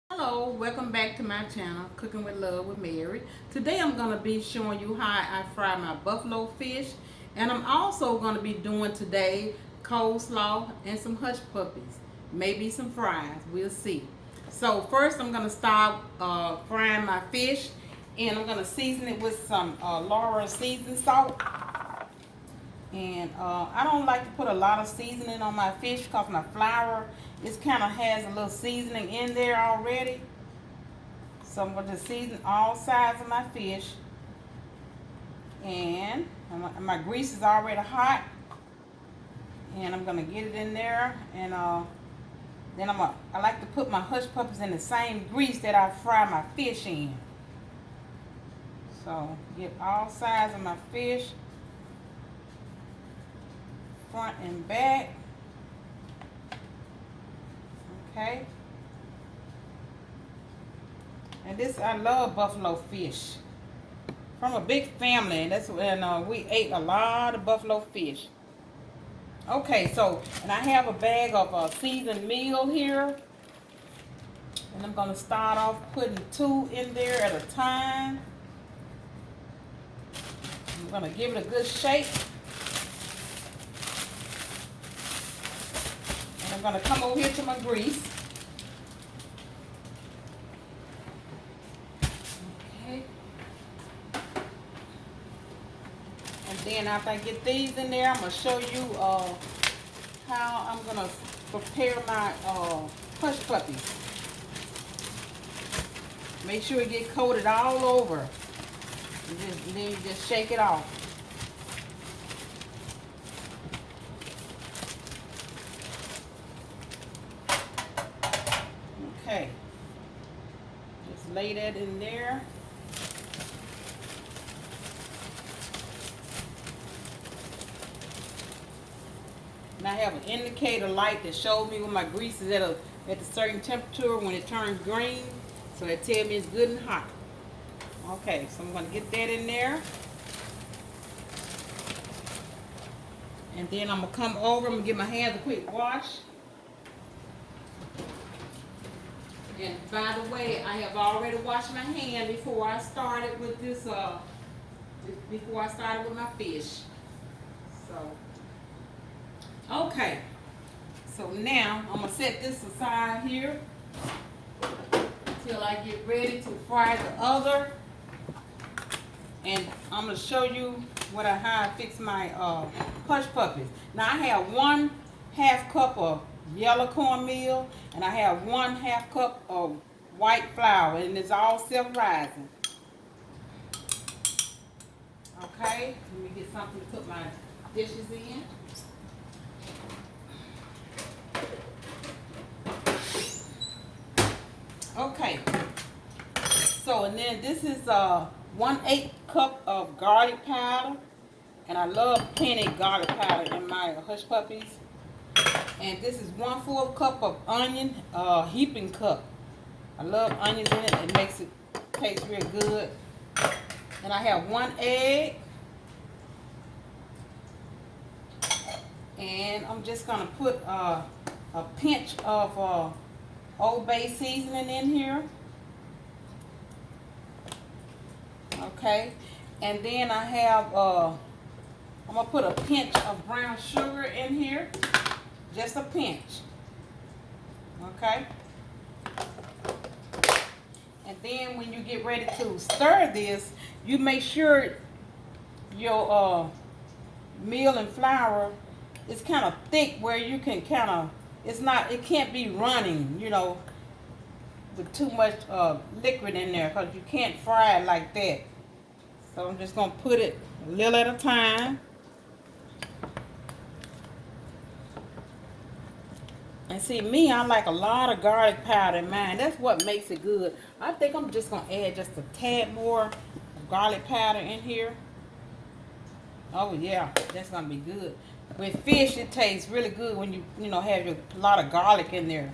Hello, welcome back to my channel, Cooking with Love with Mary. Today I'm going to be showing you how I fry my buffalo fish. And I'm also going to be doing today coleslaw and some hush puppies. Maybe some fries, we'll see. So first I'm going to start frying my fish. And I'm going to season it with some Lawry seasoning salt. And I don't like to put a lot of seasoning on my fish because my flour it kind of has a little seasoning in there already. So I'm going to season all sides of my fish. And my grease is already hot. And I'm going to get it in there. And then I like to put my hush puppies in the same grease that I fry my fish in. So get all sides of my fish, front and back. Okay. And this, I love buffalo fish. From a big family, and that's when we ate a lot of buffalo fish. Okay, so, and I have a bag of seasoned meal here. And I'm going to start off putting 2 in there at a time. I'm going to give it a good shake. And I'm going to come over here to my grease. Okay. And then after I get these in there, I'm going to show you how I'm going to prepare my hush puppies. Make sure it get coated all over. And then you just shake it off. Okay. Just lay that in there. And I have an indicator light that shows me when my grease is at a certain temperature when it turns green. So it tells me it's good and hot. Okay, so I'm going to get that in there. And then I'm going to come over, I'm going to give my hands a quick wash. And by the way, I have already washed my hand before I started with this, before I started with my fish. So, okay. So now, I'm going to set this aside here until I get ready to fry the other. And I'm going to show you how I fix my hush puppies. Now I have 1/2 cup of yellow cornmeal, and I have 1/2 cup of white flour, and it's all self-rising. Okay, let me get something to put my dishes in. Okay, so and then this is 1/8 cup of garlic powder, and I love plenty garlic powder in my hush puppies. And this is 1/4 cup of onion, heaping cup. I love onions in it. It makes it taste real good. And I have 1 egg. And I'm just gonna put a pinch of Old Bay seasoning in here. Okay. And then I have I'm gonna put a pinch of brown sugar in here. Just a pinch. Okay. And then when you get ready to stir this, you make sure your meal and flour is kind of thick where you can kind of, it can't be running, you know, with too much liquid in there, because you can't fry it like that. So I'm just going to put it a little at a time. And see, me, I like a lot of garlic powder in mine. That's what makes it good. I think I'm just going to add just a tad more garlic powder in here. Oh, yeah, that's going to be good. With fish, it tastes really good when you know, have a lot of garlic in there.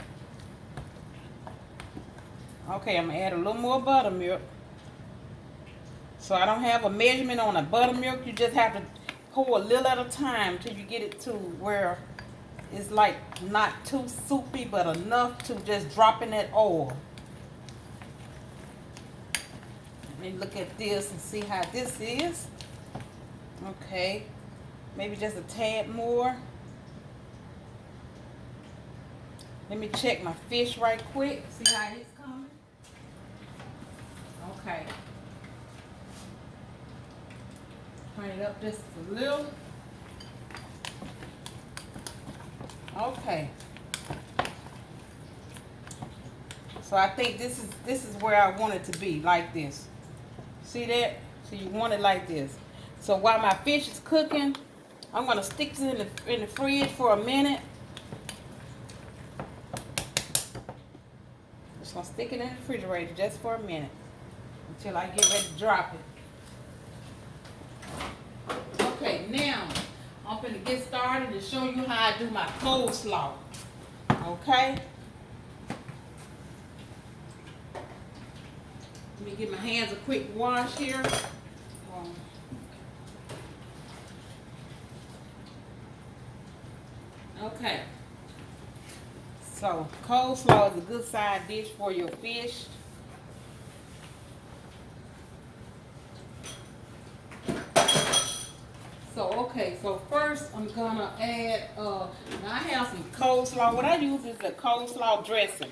Okay, I'm going to add a little more buttermilk. So I don't have a measurement on the buttermilk. You just have to pour a little at a time till you get it to where it's like not too soupy, but enough to just drop in that oil. me look at this and see how this is. Okay, maybe just a tad more. Let me check my fish right quick, see how it's coming. Okay. Turn it up just a little. Okay. So I think this is where I want it to be, like this. See that? So you want it like this. So while my fish is cooking, I'm gonna stick this in the fridge for a minute. Just gonna stick it in the refrigerator just for a minute until I get ready to drop it. Okay, now I'm gonna get started and show you how I do my coleslaw. Okay. Let me give my hands a quick wash here. Okay. So coleslaw is a good side dish for your fish. So okay, so first I'm gonna add now I have some coleslaw. What I use is the coleslaw dressing.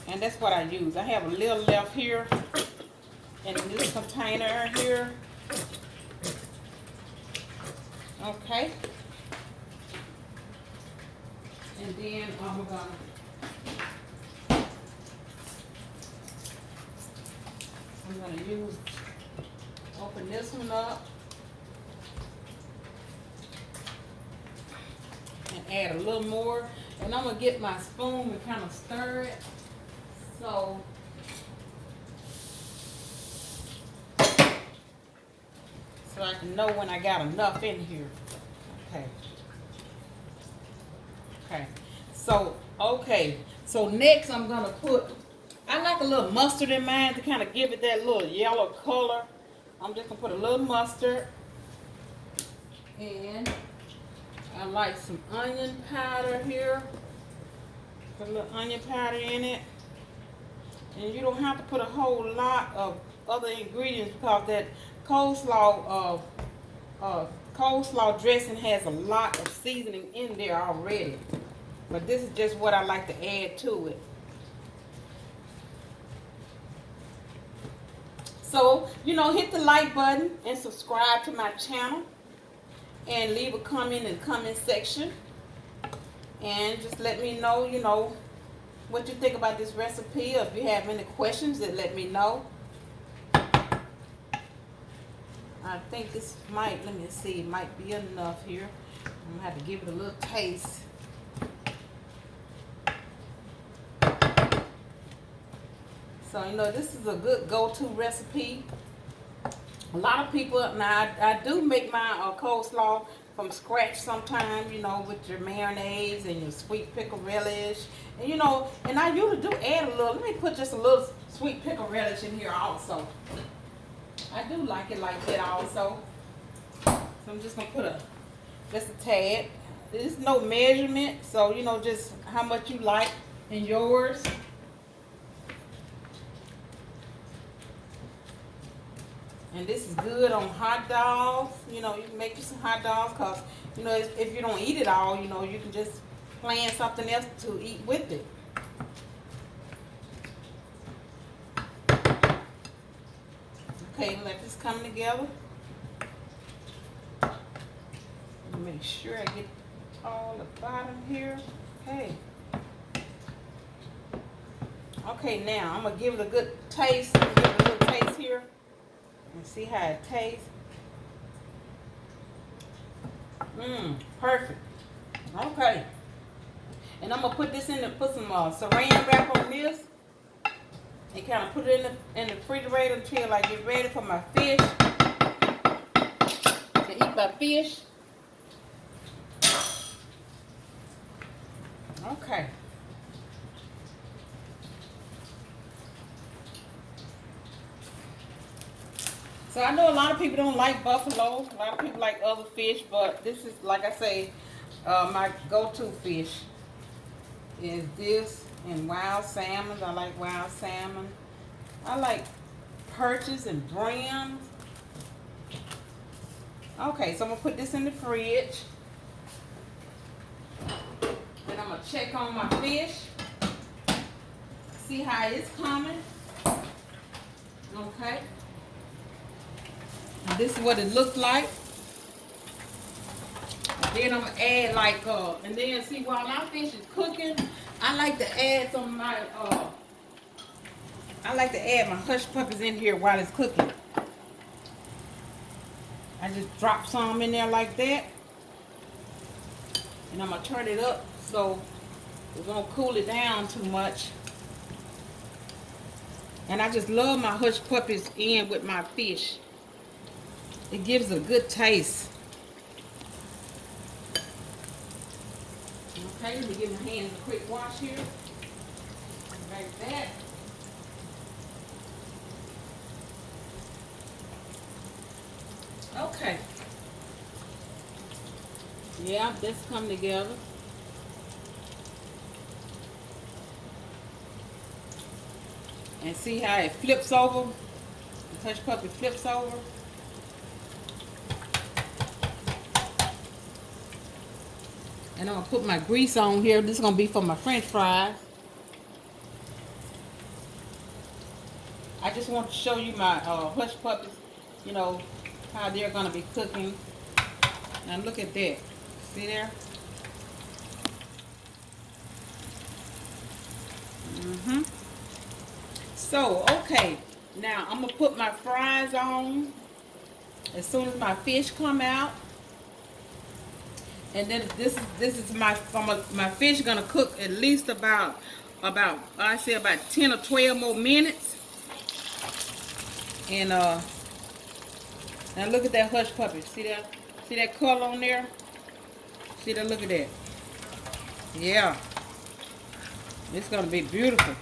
And that's what I use. I have a little left here in this container here. Okay. And then I'm gonna open this one up and add a little more. And I'm gonna get my spoon and kind of stir it. So I can know when I got enough in here. Okay. Okay. So next I'm gonna I like a little mustard in mine to kind of give it that little yellow color. I'm just gonna put a little mustard. And I like some onion powder here. Put a little onion powder in it. And you don't have to put a whole lot of other ingredients because that coleslaw dressing has a lot of seasoning in there already. But this is just what I like to add to it. So, hit the like button and subscribe to my channel. And leave a comment in the comment section. And just let me know, what you think about this recipe. If you have any questions, then let me know. I think this might be enough here. I'm gonna have to give it a little taste. So, this is a good go-to recipe. A lot of people, now I do make my coleslaw from scratch sometimes, with your mayonnaise and your sweet pickle relish. And, and I usually do add a little, let me put just a little sweet pickle relish in here also. I do like it like that also. So I'm just going to put just a tad. There's no measurement, so, just how much you like in yours. And this is good on hot dogs. You can make you some hot dogs because, if you don't eat it all, you can just plan something else to eat with it. Okay, let this come together. Make sure I get all the bottom here. Okay. Okay, now I'm going to give it a good taste. Give it a little taste here. And see how it tastes. Perfect. Okay. And I'm gonna put this put some saran wrap on this, and kind of put it in the refrigerator until I get ready for my fish to eat my fish. Okay. So I know a lot of people don't like buffalo. A lot of people like other fish, but this is, like I say, my go-to fish is this and wild salmon. I like wild salmon. I like purchased and brand. Okay, so I'm gonna put this in the fridge. And I'm gonna check on my fish. See how it's coming. Okay. And this is what it looks like. Then I'm gonna add like and then see while my fish is cooking, I like to add some of my I like to add my hush puppies in here while it's cooking. I just drop some in there like that. And I'm gonna turn it up so it won't cool it down too much. And I just love my hush puppies in with my fish. It gives a good taste. Okay, let me give my hands a quick wash here. Like that. Okay. Yeah, this come together. And see how it flips over? The hush puppy flips over. And I'm gonna put my grease on here. This is gonna be for my French fries. I just want to show you my hush puppies, you know, how they're gonna be cooking. Now look at that. See there? So, okay. Now I'm gonna put my fries on as soon as my fish come out. And then this is my fish gonna cook at least about I say about 10 or 12 more minutes. And now look at that hush puppy. See that color on there? See that? Look at that. Yeah. It's gonna be beautiful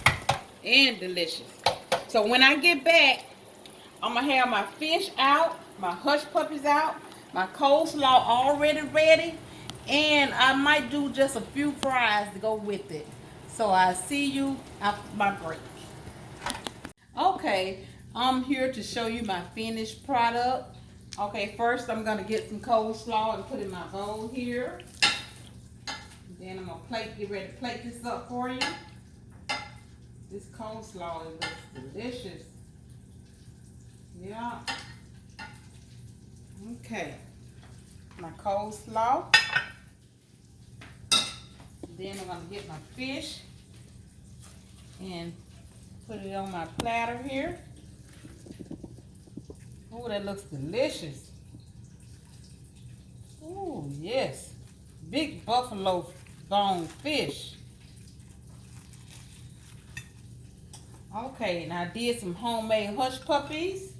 and delicious. So when I get back, I'm gonna have my fish out, my hush puppies out, my coleslaw already ready. And I might do just a few fries to go with it. So I'll see you after my break. Okay, I'm here to show you my finished product. Okay, first I'm going to get some coleslaw and put in my bowl here. Then I'm going to get ready to plate this up for you. This coleslaw looks delicious. Yeah. Okay. My coleslaw. Then I'm going to get my fish and put it on my platter here. Oh, that looks delicious. Oh, yes. Big buffalo bone fish. Okay, now I did some homemade hush puppies.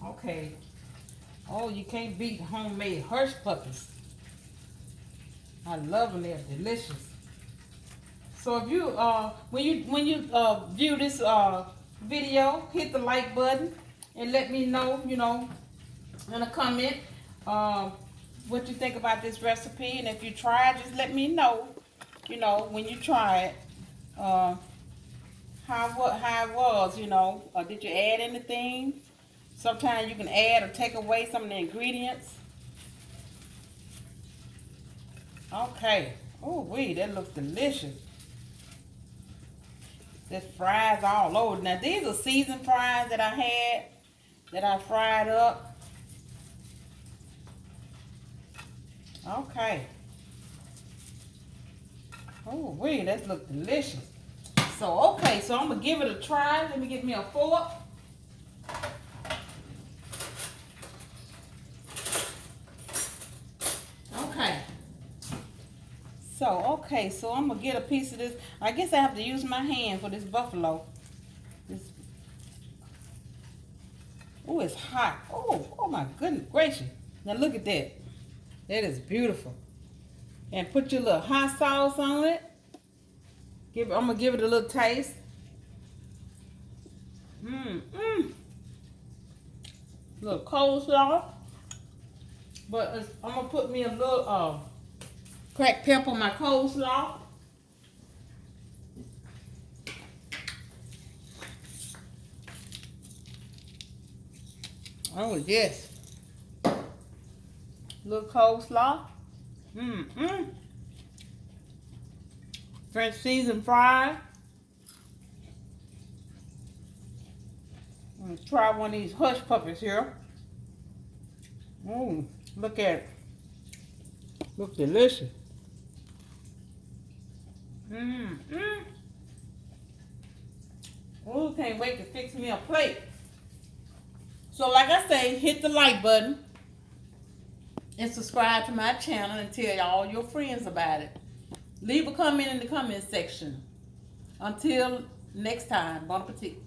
Okay. Oh, you can't beat homemade hush puppies. I love them. They're delicious. So if you when you view this video, hit the like button and let me know, you know, in a comment what you think about this recipe. And if you try it, just let me know, you know, when you try it, how it was, you know. Did you add anything? Sometimes you can add or take away some of the ingredients. Okay. Oh, wait, that looks delicious. There's fries all over. Now, these are seasoned fries that I had, that I fried up. Okay. Oh, wait, that looks delicious. So, okay, so I'm going to give it a try. Let me get me a fork. Okay, so I'm going to get a piece of this. I guess I have to use my hand for this buffalo. Oh, it's hot. Oh my goodness gracious. Now look at that. That is beautiful. And put your little hot sauce on it. I'm going to give it a little taste. Little coleslaw. But I'm going to put me a little cracked pepper on my coleslaw. Oh, yes. Little coleslaw. Mm-mm. French seasoned fries. I'm gonna try one of these hush puppies here. Oh, look at it. Looks delicious. Mm-mm. Oh, can't wait to fix me a plate. So like I say, hit the like button and subscribe to my channel and tell all your friends about it. Leave a comment in the comment section. Until next time, bon appetit.